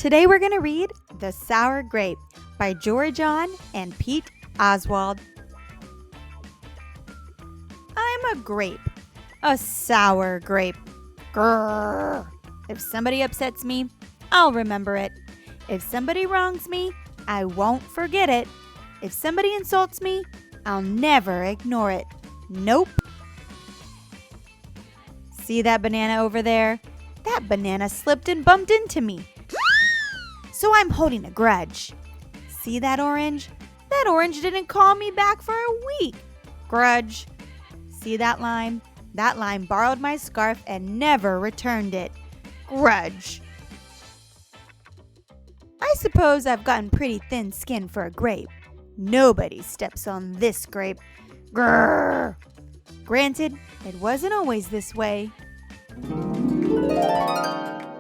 Today we're going to read The Sour Grape by Jory and Pete Oswald. I'm a grape, a sour grape. Grrr. If somebody upsets me, I'll remember it. If somebody wrongs me, I won't forget it. If somebody insults me, I'll never ignore it. Nope. See that banana over there? That banana slipped and bumped into me. So I'm holding a grudge. See that orange? That orange didn't call me back for a week. Grudge. See that lime? That lime borrowed my scarf and never returned it. Grudge. I suppose I've gotten pretty thin skin for a grape. Nobody steps on this grape. Grrr. Granted, it wasn't always this way.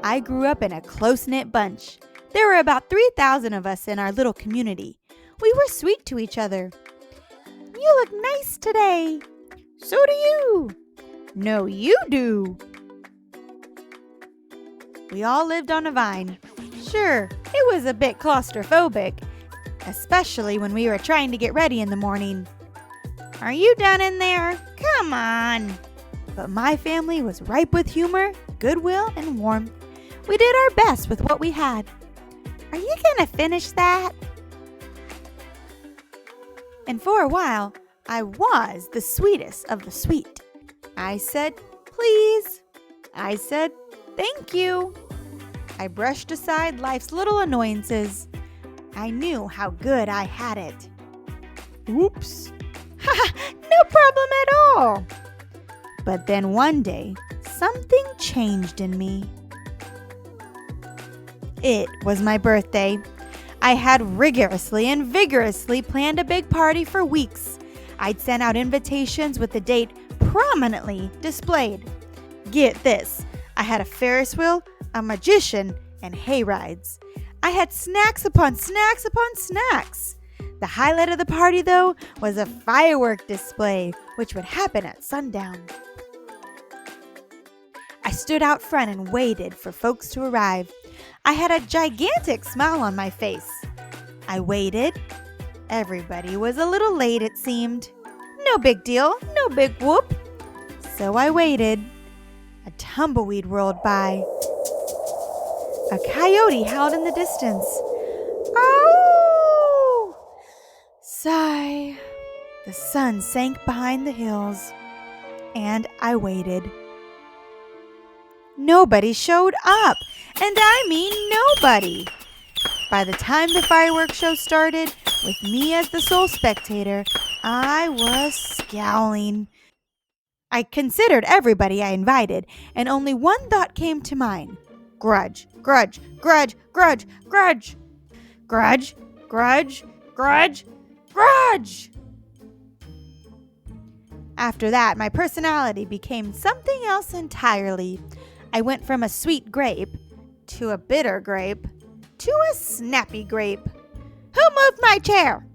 I grew up in a close-knit bunch. There were about 3,000 of us in our little community. We were sweet to each other. You look nice today. So do you. No, you do. We all lived on a vine. Sure, it was a bit claustrophobic, especially when we were trying to get ready in the morning. Are you done in there? Come on. But my family was ripe with humor, goodwill, and warmth. We did our best with what we had. Are you gonna finish that? And for a while, I was the sweetest of the sweet. I said, please. I said, thank you. I brushed aside life's little annoyances. I knew how good I had it. Oops. Ha! No problem at all. But then one day, something changed in me. It was my birthday. I had rigorously and vigorously planned a big party for weeks. I'd sent out invitations with the date prominently displayed. Get this, I had a Ferris wheel, a magician, and hay rides. I had snacks upon snacks upon snacks. The highlight of the party, though, was a firework display, which would happen at sundown. I stood out front and waited for folks to arrive. I had a gigantic smile on my face. I waited. Everybody was a little late, it seemed. No big deal, no big whoop. So I waited. A tumbleweed rolled by. A coyote howled in the distance. Oh! Sigh. The sun sank behind the hills. And I waited. Nobody showed up, and I mean nobody. By the time the fireworks show started, with me as the sole spectator, I was scowling. I considered everybody I invited, and only one thought came to mind. Grudge, grudge, grudge, grudge, grudge. Grudge, grudge, grudge, grudge. After that, my personality became something else entirely. I went from a sweet grape to a bitter grape to a snappy grape. Who moved my chair?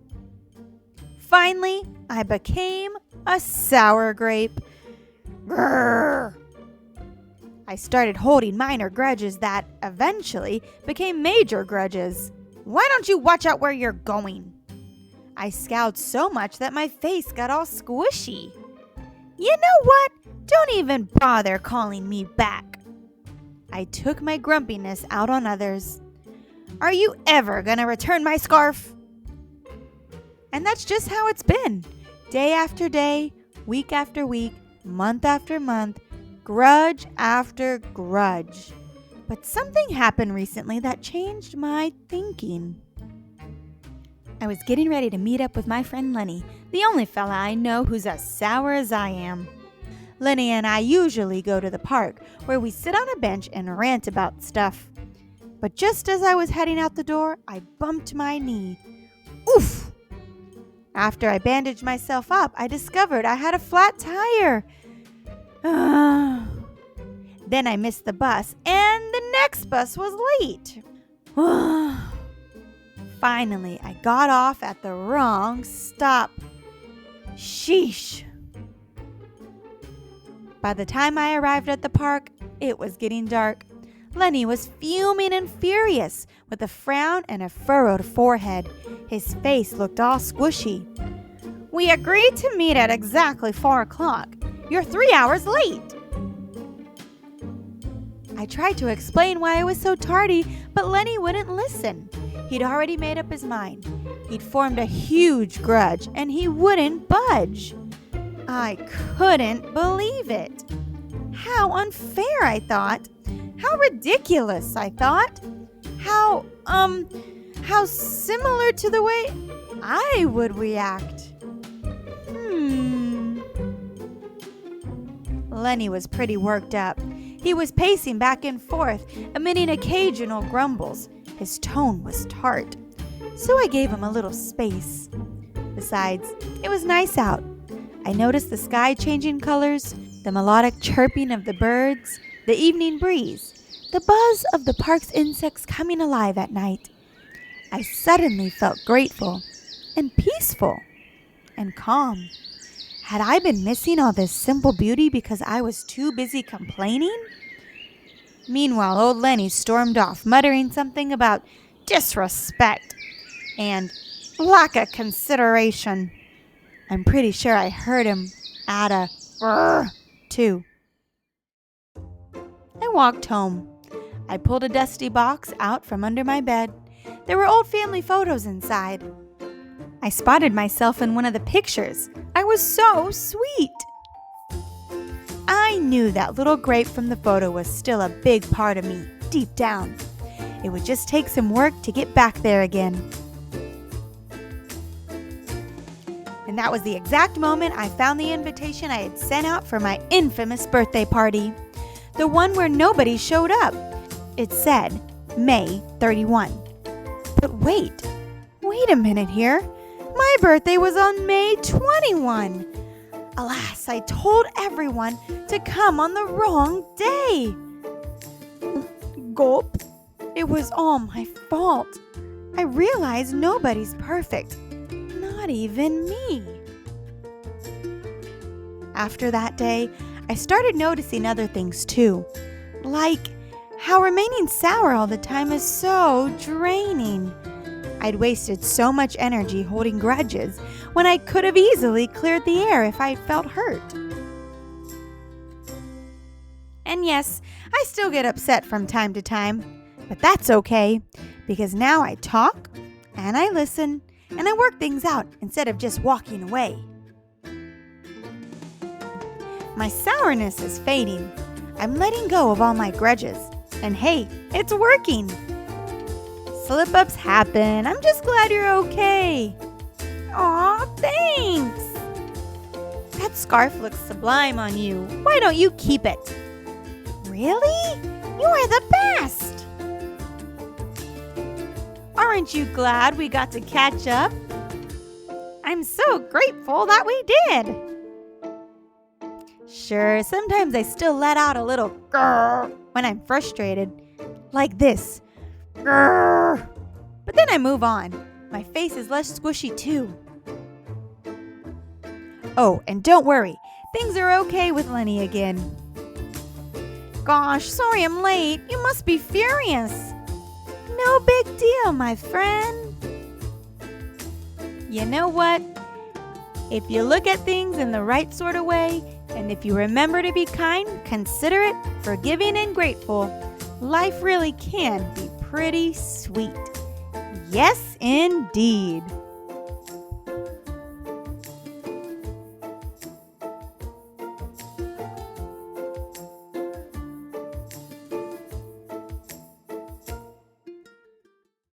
Finally, I became a sour grape. Grrr. I started holding minor grudges that eventually became major grudges. Why don't you watch out where you're going? I scowled so much that my face got all squishy. You know what? Don't even bother calling me back. I took my grumpiness out on others. Are you ever gonna return my scarf? And that's just how it's been. Day after day, week after week, month after month, grudge after grudge. But something happened recently that changed my thinking. I was getting ready to meet up with my friend Lenny, the only fella I know who's as sour as I am. Lenny and I usually go to the park, where we sit on a bench and rant about stuff. But just as I was heading out the door, I bumped my knee. Oof! After I bandaged myself up, I discovered I had a flat tire. Then I missed the bus, and the next bus was late. Finally, I got off at the wrong stop. Sheesh! By the time I arrived at the park, it was getting dark. Lenny was fuming and furious, with a frown and a furrowed forehead. His face looked all squishy. "We agreed to meet at exactly 4 o'clock. You're 3 hours late." I tried to explain why I was so tardy, but Lenny wouldn't listen. He'd already made up his mind. He'd formed a huge grudge, and he wouldn't budge. I couldn't believe it. How unfair, I thought. How ridiculous, I thought. How similar to the way I would react. Lenny was pretty worked up. He was pacing back and forth, emitting occasional grumbles. His tone was tart, so I gave him a little space. Besides, it was nice out. I noticed the sky changing colors, the melodic chirping of the birds, the evening breeze, the buzz of the park's insects coming alive at night. I suddenly felt grateful and peaceful and calm. Had I been missing all this simple beauty because I was too busy complaining? Meanwhile, old Lenny stormed off, muttering something about disrespect and lack of consideration. I'm pretty sure I heard him add a "brr" too. I walked home. I pulled a dusty box out from under my bed. There were old family photos inside. I spotted myself in one of the pictures. I was so sweet. I knew that little grape from the photo was still a big part of me, deep down. It would just take some work to get back there again. And that was the exact moment I found the invitation I had sent out for my infamous birthday party. The one where nobody showed up. It said May 31. But wait a minute here. My birthday was on May 21. Alas, I told everyone to come on the wrong day. Gulp. It was all my fault. I realized nobody's perfect, not even me. After that day, I started noticing other things too, like how remaining sour all the time is so draining. I'd wasted so much energy holding grudges when I could have easily cleared the air if I felt hurt. And yes, I still get upset from time to time, but that's okay, because now I talk and I listen and I work things out instead of just walking away. My sourness is fading. I'm letting go of all my grudges. And hey, it's working. Slip-ups happen. I'm just glad you're okay. Aw, thanks. That scarf looks sublime on you. Why don't you keep it? Really? You are the best. Aren't you glad we got to catch up? I'm so grateful that we did. Sure, sometimes I still let out a little grrr when I'm frustrated. Like this. Grrr. But then I move on. My face is less squishy too. Oh, and don't worry. Things are okay with Lenny again. Gosh, sorry I'm late. You must be furious. No big deal, my friend. You know what? If you look at things in the right sort of way, and if you remember to be kind, considerate, forgiving, and grateful, life really can be pretty sweet. Yes, indeed.